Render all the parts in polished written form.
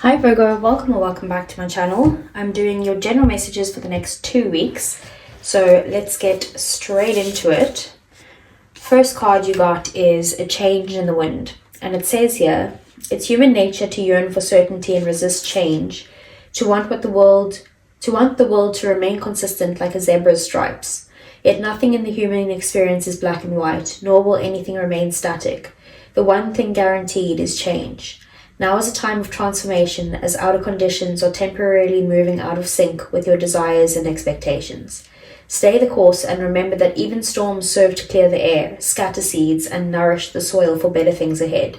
Hi Virgo, welcome or welcome back to my channel. I'm doing your general messages for the next 2 weeks. So let's get straight into it. First card you got is a change in the wind. And it says here, it's human nature to yearn for certainty and resist change, to want the world to remain consistent like a zebra's stripes. Yet nothing in the human experience is black and white, nor will anything remain static. The one thing guaranteed is change. Now is a time of transformation as outer conditions are temporarily moving out of sync with your desires and expectations. Stay the course and remember that even storms serve to clear the air, scatter seeds, and nourish the soil for better things ahead.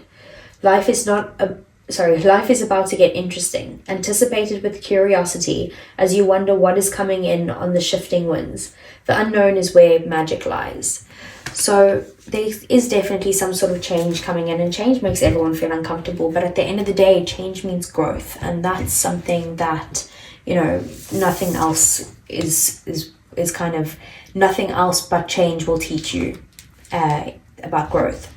Life is about to get interesting, anticipated with curiosity as you wonder what is coming in on the shifting winds. The unknown is where magic lies. So there is definitely some sort of change coming in, and change makes everyone feel uncomfortable, but at the end of the day, change means growth, and that's something that, nothing else is kind of, nothing else but change will teach you about growth.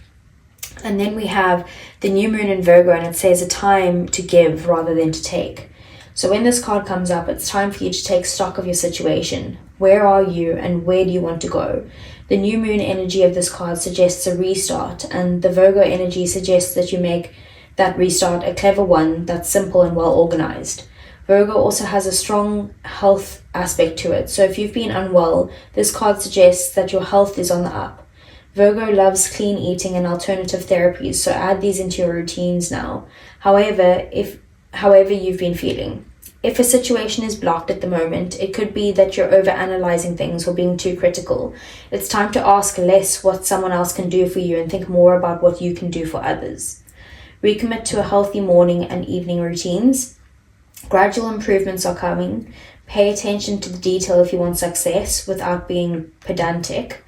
And then we have the new moon in Virgo, and it says a time to give rather than to take. So when this card comes up, it's time for you to take stock of your situation. Where are you and where do you want to go? The new moon energy of this card suggests a restart, and the Virgo energy suggests that you make that restart a clever one that's simple and well organized. Virgo also has a strong health aspect to it, so if you've been unwell, this card suggests that your health is on the up. Virgo loves clean eating and alternative therapies, so add these into your routines now. However you've been feeling. If a situation is blocked at the moment, it could be that you're overanalyzing things or being too critical. It's time to ask less what someone else can do for you and think more about what you can do for others. Recommit to a healthy morning and evening routines. Gradual improvements are coming. Pay attention to the detail if you want success without being pedantic.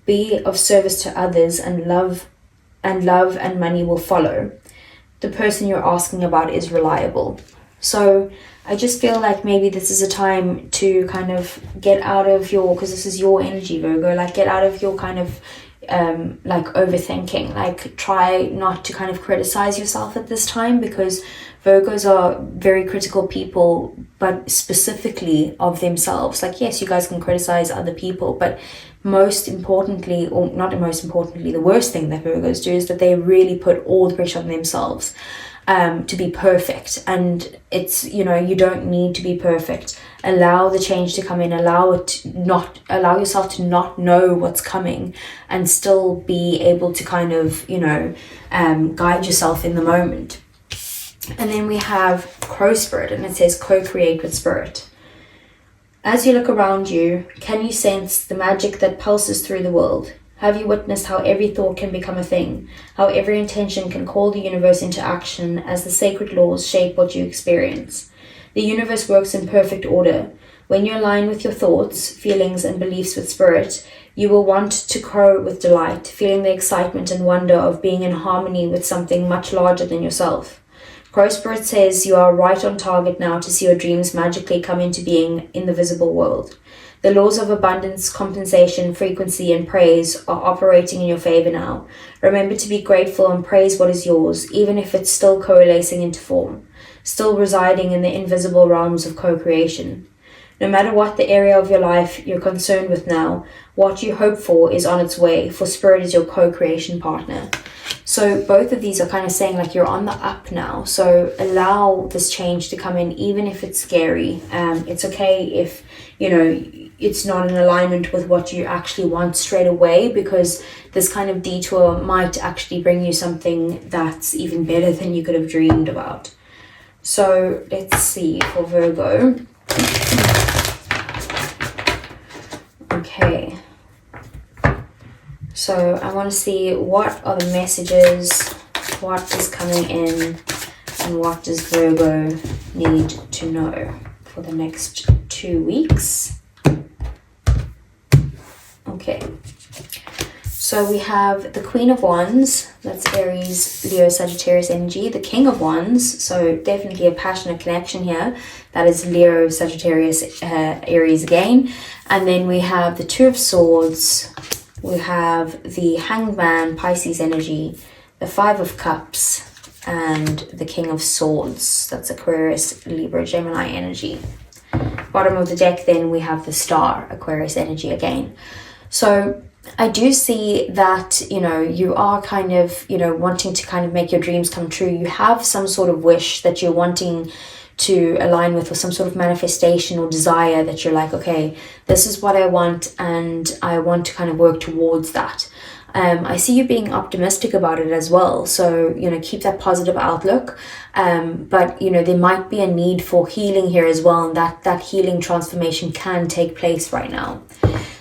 Be of service to others, and love and money will follow. The person you're asking about is reliable. So I just feel like maybe this is a time to kind of get out of because this is your energy, Virgo, get out of your kind of overthinking. Try not to kind of criticize yourself at this time, because Virgos are very critical people, but specifically of themselves. Yes, you guys can criticize other people, but most importantly, or not most importantly, the worst thing that Virgos do is that they really put all the pressure on themselves to be perfect. And it's, you don't need to be perfect. Allow the change to come in, allow yourself to not know what's coming and still be able to kind of, guide yourself in the moment. And then we have Crow Spirit, and it says co-create with spirit. As you look around you, can you sense the magic that pulses through the world? Have you witnessed how every thought can become a thing, how every intention can call the universe into action as the sacred laws shape what you experience? The universe works in perfect order. When you align with your thoughts, feelings, and beliefs with spirit, you will want to crow with delight, feeling the excitement and wonder of being in harmony with something much larger than yourself. Crow Spirit says you are right on target now to see your dreams magically come into being in the visible world. The laws of abundance, compensation, frequency, and praise are operating in your favor now. Remember to be grateful and praise what is yours, even if it's still coalescing into form, still residing in the invisible realms of co-creation. No matter what the area of your life you're concerned with now, what you hope for is on its way, for Spirit is your co-creation partner. So both of these are kind of saying you're on the up now. So allow this change to come in, even if it's scary. It's okay if, it's not in alignment with what you actually want straight away, because this kind of detour might actually bring you something that's even better than you could have dreamed about. So let's see for Virgo. Okay. So I want to see what are the messages, what is coming in, and what does Virgo need to know for the next 2 weeks. Okay, so we have the Queen of Wands, that's Aries, Leo, Sagittarius energy. The King of Wands, so definitely a passionate connection here. That is Leo, Sagittarius, Aries again. And then we have the Two of Swords. We have the Hanged Man, Pisces energy, the Five of Cups, and the King of Swords. That's Aquarius, Libra, Gemini energy. Bottom of the deck, then we have the Star, Aquarius energy again. So I do see that, you know, you are kind of, you know, wanting to kind of make your dreams come true. You have some sort of wish that you're wanting to align with, or some sort of manifestation or desire that you're like, okay, this is what I want and I want to kind of work towards that. I see you being optimistic about it as well. So, you know, keep that positive outlook. But, you know, there might be a need for healing here as well. And that healing transformation can take place right now.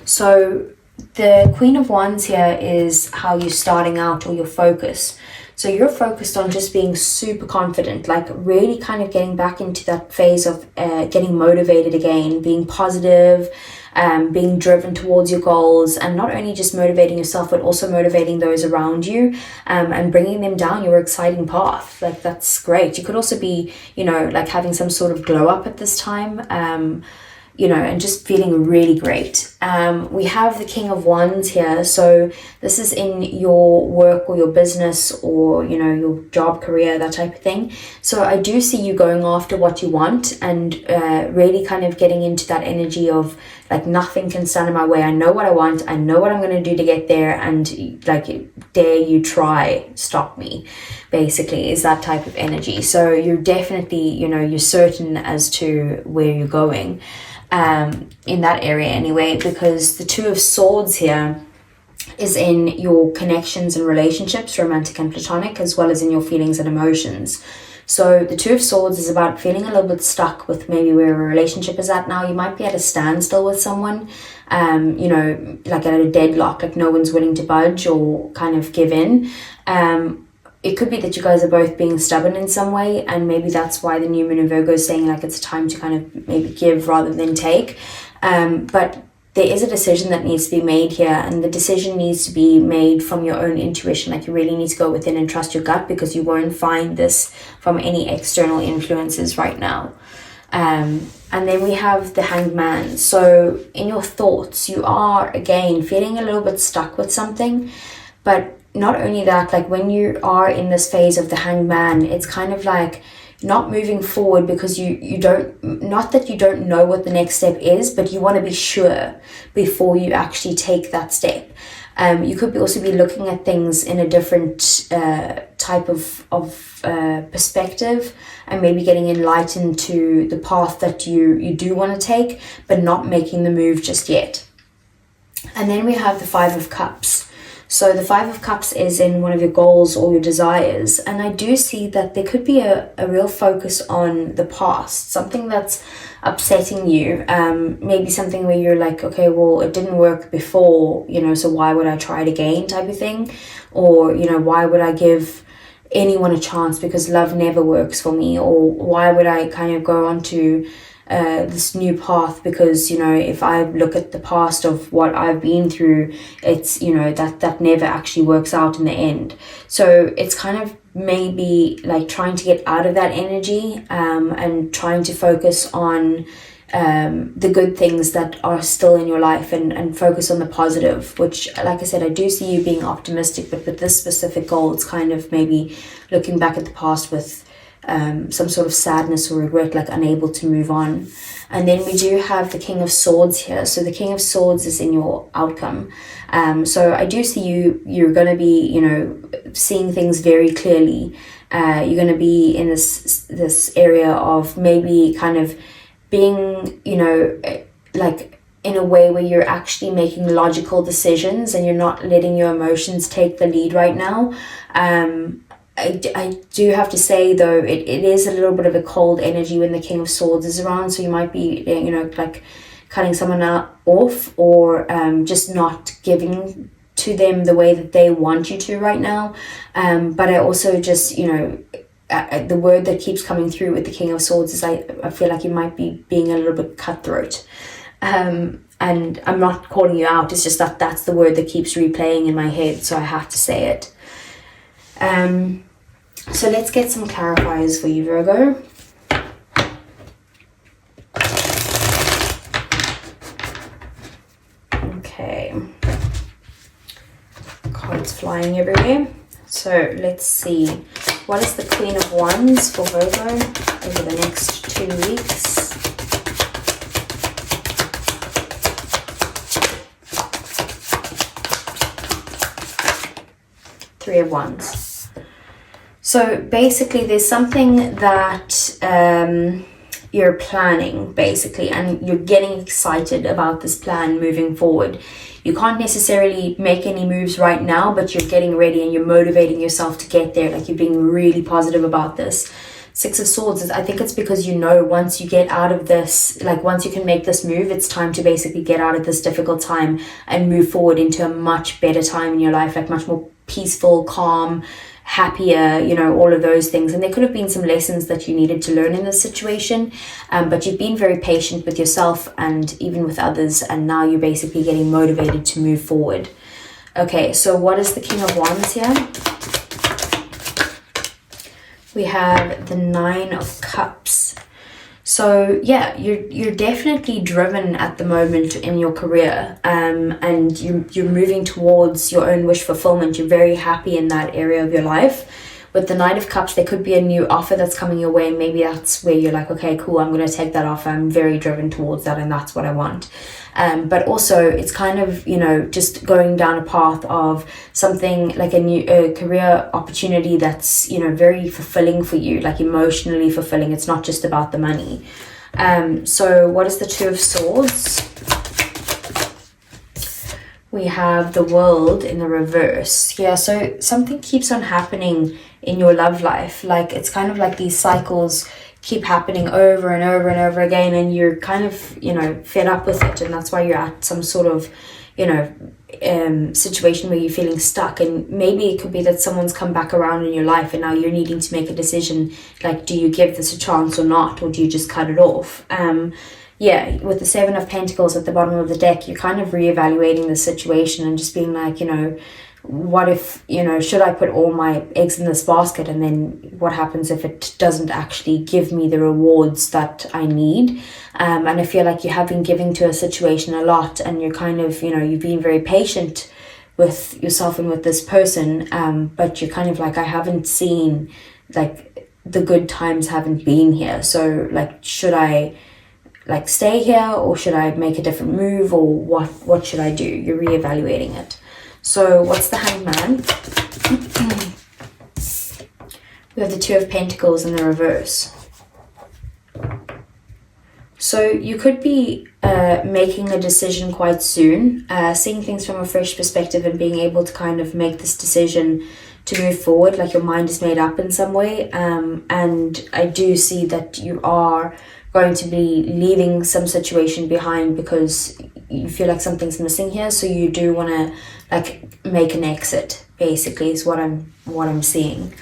So the Queen of Wands here is how you're starting out, or your focus. So you're focused on just being super confident, like really kind of getting back into that phase of getting motivated again, being positive, being driven towards your goals, and not only just motivating yourself, but also motivating those around you, and bringing them down your exciting path. Like, that's great. You could also be, you know, like having some sort of glow up at this time, you know, and just feeling really great. We have the King of Wands here. So this is in your work or your business, or, you know, your job, career, that type of thing. So I do see you going after what you want, and really kind of getting into that energy of like, nothing can stand in my way. I know what I want. I know what I'm going to do to get there. And like, dare you try, stop me, basically, is that type of energy. So you're definitely, you know, you're certain as to where you're going. In that area anyway, because the Two of Swords here is in your connections and relationships, romantic and platonic, as well as in your feelings and emotions. So the Two of Swords is about feeling a little bit stuck with maybe where a relationship is at now. You might be at a standstill with someone, you know, like at a deadlock, like no one's willing to budge or kind of give in. It could be that you guys are both being stubborn in some way, and maybe that's why the new moon in Virgo is saying like it's time to kind of maybe give rather than take. But there is a decision that needs to be made here, and the decision needs to be made from your own intuition. Like, you really need to go within and trust your gut, because you won't find this from any external influences right now. And then we have the Hanged Man. So in your thoughts, you are again feeling a little bit stuck with something, but not only that, like when you are in this phase of the Hanged Man, it's kind of like not moving forward because you don't, not that you don't know what the next step is, but you want to be sure before you actually take that step. You could also be looking at things in a different type of perspective, and maybe getting enlightened to the path that you do want to take, but not making the move just yet. And then we have the Five of Cups. So the Five of Cups is in one of your goals or your desires. And I do see that there could be a real focus on the past, something that's upsetting you. Maybe something where you're like, okay, well, it didn't work before, you know, so why would I try it again, type of thing? Or, you know, why would I give anyone a chance because love never works for me? Or why would I kind of go on to this new path because, you know, if I look at the past of what I've been through, it's, you know, that never actually works out in the end. So it's kind of maybe like trying to get out of that energy, and trying to focus on the good things that are still in your life, and focus on the positive, which, like I said, I do see you being optimistic, but with this specific goal, it's kind of maybe looking back at the past with some sort of sadness or regret, like unable to move on. And then we do have the King of Swords here. So the King of Swords is in your outcome. So I do see you're going to be, you know, seeing things very clearly. You're going to be in this area of maybe kind of being, you know, like in a way where you're actually making logical decisions and you're not letting your emotions take the lead right now. I do have to say, though, it is a little bit of a cold energy when the King of Swords is around. So you might be, you know, like cutting someone off, or just not giving to them the way that they want you to right now. But I also just, you know, the word that keeps coming through with the King of Swords is I feel like you might be being a little bit cutthroat. And I'm not calling you out. It's just that's the word that keeps replaying in my head. So I have to say it. So let's get some clarifiers for you, Virgo. Okay. Cards flying everywhere. So let's see. what is the Queen of Wands for Virgo over the next 2 weeks? Three of Wands. So basically there's something that you're planning, basically, and you're getting excited about this plan moving forward. You can't necessarily make any moves right now, but you're getting ready and you're motivating yourself to get there. Like, you're being really positive about this. Six of Swords, I think it's because you know once you get out of this, like once you can make this move, it's time to basically get out of this difficult time and move forward into a much better time in your life, like much more peaceful, calm, happier, you know, all of those things. And there could have been some lessons that you needed to learn in this situation, but you've been very patient with yourself and even with others, and now you're basically getting motivated to move forward. Okay, so what is the King of Wands here? We have the Nine of Cups. So yeah, you're definitely driven at the moment in your career, and you're moving towards your own wish fulfillment. You're very happy in that area of your life. With the Knight of Cups, there could be a new offer that's coming your way, and maybe that's where you're like, okay, cool, I'm going to take that offer. I'm very driven towards that, and that's what I want. But also it's kind of, you know, just going down a path of something like a new career opportunity that's, you know, very fulfilling for you, like emotionally fulfilling. It's not just about the money. So what is the Two of Swords? We have the World in the reverse. Yeah, so something keeps on happening in your love life. Like, it's kind of like these cycles keep happening over and over and over again, and you're kind of, you know, fed up with it, and that's why you're at some sort of, you know, situation where you're feeling stuck. And maybe it could be that someone's come back around in your life and now you're needing to make a decision, like, do you give this a chance or not, or do you just cut it off? Yeah, with the Seven of Pentacles at the bottom of the deck, you're kind of reevaluating the situation and just being like, you know, what if, you know, should I put all my eggs in this basket, and then what happens if it doesn't actually give me the rewards that I need? And I feel like you have been giving to a situation a lot, and you're kind of, you know, you've been very patient with yourself and with this person, but you're kind of like, I haven't seen, like, the good times haven't been here, so like, should I like stay here, or should I make a different move, or what should I do? You're reevaluating it. So what's the Hangman? We have the Two of Pentacles in the reverse. So you could be making a decision quite soon, seeing things from a fresh perspective and being able to kind of make this decision to move forward, like your mind is made up in some way. And I do see that you are going to be leaving some situation behind because you feel like something's missing here, so you do want to like make an exit, basically, is what I'm seeing.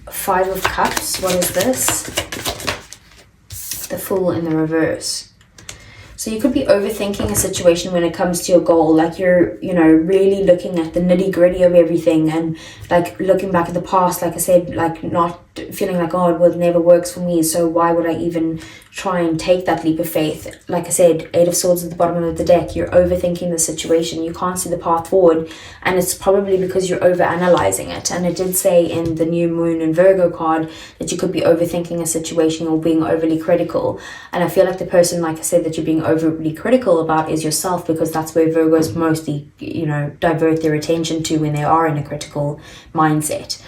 Five of Cups, what is this? The Fool in the reverse. So you could be overthinking a situation when it comes to your goal, like you're, you know, really looking at the nitty gritty of everything, and like looking back at the past, like I said, like not feeling like, oh, well, it never works for me, so why would I even try and take that leap of faith? Like I said, Eight of Swords at the bottom of the deck, you're overthinking the situation, you can't see the path forward, and it's probably because you're overanalyzing it. And it did say in the New Moon and Virgo card that you could be overthinking a situation or being overly critical. And I feel like the person, like I said, that you're being overly critical about is yourself, because that's where Virgos mostly, you know, divert their attention to when they are in a critical mindset.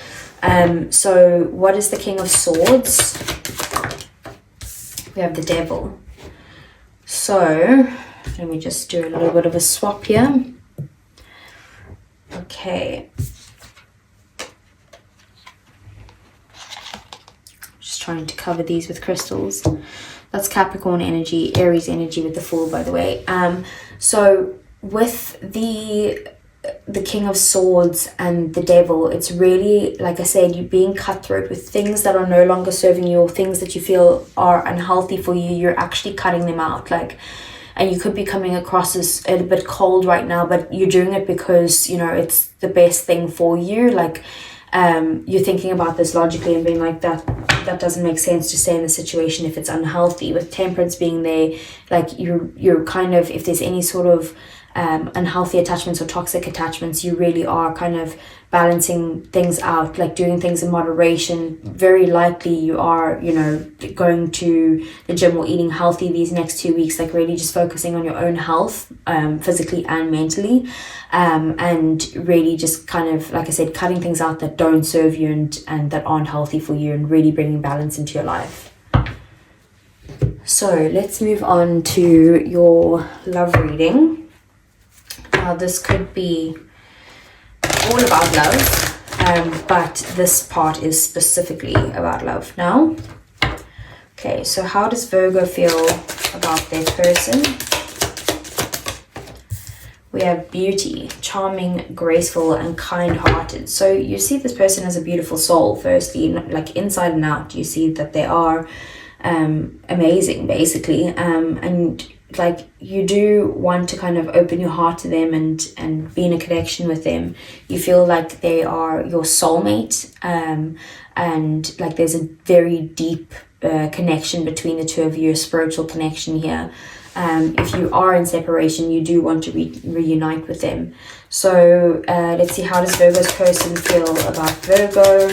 So what is the King of Swords? We have the Devil. So let me just do a little bit of a swap here. Okay. Just trying to cover these with crystals. That's Capricorn energy, Aries energy with the Fool, by the way. So with the King of Swords and the Devil, it's really, like I said, you're being cutthroat with things that are no longer serving you, or things that you feel are unhealthy for you. You're actually cutting them out, like, and you could be coming across as a bit cold right now, but you're doing it because, you know, it's the best thing for you. Like, you're thinking about this logically and being like, that doesn't make sense to stay in the situation if it's unhealthy. With Temperance being there, like you're kind of, if there's any sort of unhealthy attachments or toxic attachments, you really are kind of balancing things out, like doing things in moderation. Very likely you are, you know, going to the gym or eating healthy these next 2 weeks, like really just focusing on your own health, physically and mentally, and really just kind of, like I said, cutting things out that don't serve you and that aren't healthy for you, and really bringing balance into your life. So let's move on to your love reading. Now this could be all about love, but this part is specifically about love now. Okay, so how does Virgo feel about their person? We have beauty, charming, graceful, and kind-hearted. So you see this person as a beautiful soul, firstly, like inside and out. You see that they are amazing, basically, and like you do want to kind of open your heart to them and be in a connection with them. You feel like they are your soulmate, and like there's a very deep connection between the two of you, a spiritual connection here. If you are in separation, you do want to reunite with them. So let's see, how does Virgo's person feel about Virgo?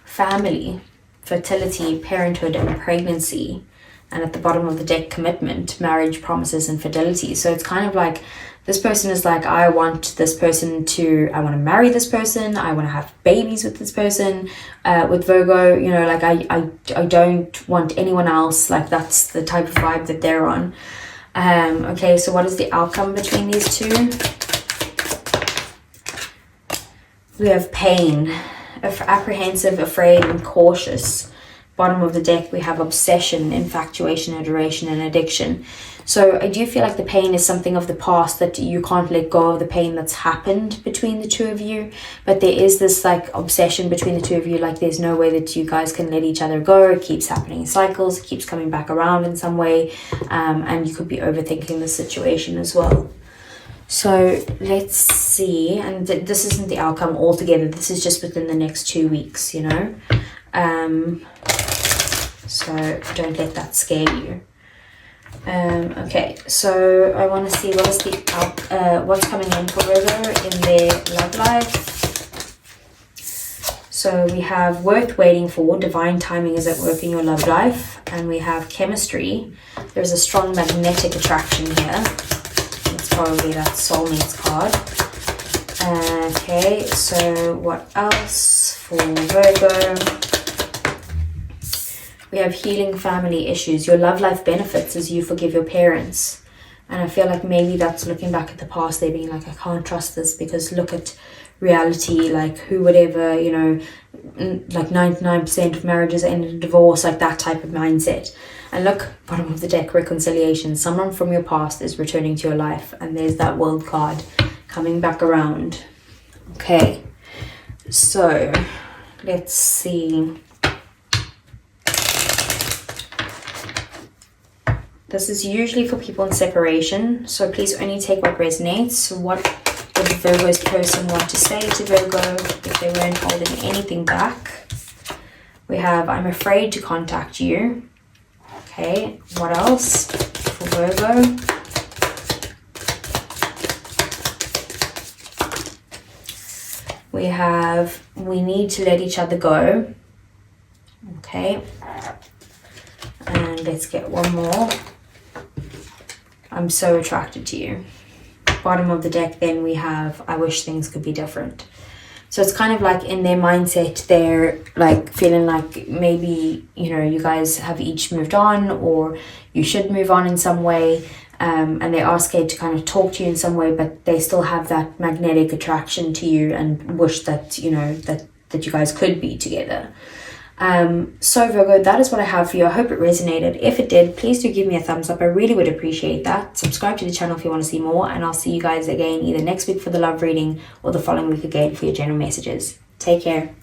Family, fertility, parenthood, and pregnancy. And at the bottom of the deck, commitment, marriage, promises, and fidelity. So it's kind of like this person is like, I want to marry this person, I want to have babies with this person. With Virgo, you know, like I don't want anyone else. Like that's the type of vibe that they're on. Okay, so what is the outcome between these two? We have pain, apprehensive, afraid, and cautious. Bottom of the deck, we have obsession, infatuation, adoration, and addiction. So I do feel like the pain is something of the past, that you can't let go of the pain that's happened between the two of you. But there is this like obsession between the two of you, like there's no way that you guys can let each other go. It keeps happening in cycles, it keeps coming back around in some way, and you could be overthinking the situation as well. So let's see, and this isn't the outcome altogether, this is just within the next 2 weeks, you know. So don't let that scare you. Okay, so I want to see what is the what's coming in for Virgo in their love life. So we have worth waiting for, divine timing is at work in your love life, and we have chemistry. There's a strong magnetic attraction here. It's probably that soulmates card. Okay, so what else for Virgo? We have healing family issues. Your love life benefits as you forgive your parents. And I feel like maybe that's looking back at the past, they're being like, I can't trust this because look at reality, like who would ever, you know, like 99% of marriages end in divorce, like that type of mindset. And look, bottom of the deck, reconciliation. Someone from your past is returning to your life, and there's that world card coming back around. Okay, so let's see. This is usually for people in separation, so please only take what resonates. What would Virgo's person want to say to Virgo if they weren't holding anything back? We have, I'm afraid to contact you. Okay, what else for Virgo? We have, we need to let each other go. Okay, and let's get one more. I'm so attracted to you. Bottom of the deck, then we have, I wish things could be different. So it's kind of like in their mindset, they're like feeling like maybe, you know, you guys have each moved on, or you should move on in some way, and they are scared to kind of talk to you in some way, but they still have that magnetic attraction to you and wish that, you know, that you guys could be together. So Virgo, that is what I have for you. I hope it resonated. If it did, please do give me a thumbs up. I really would appreciate that. Subscribe to the channel if you want to see more, and I'll see you guys again either next week for the love reading or the following week again for your general messages. Take care.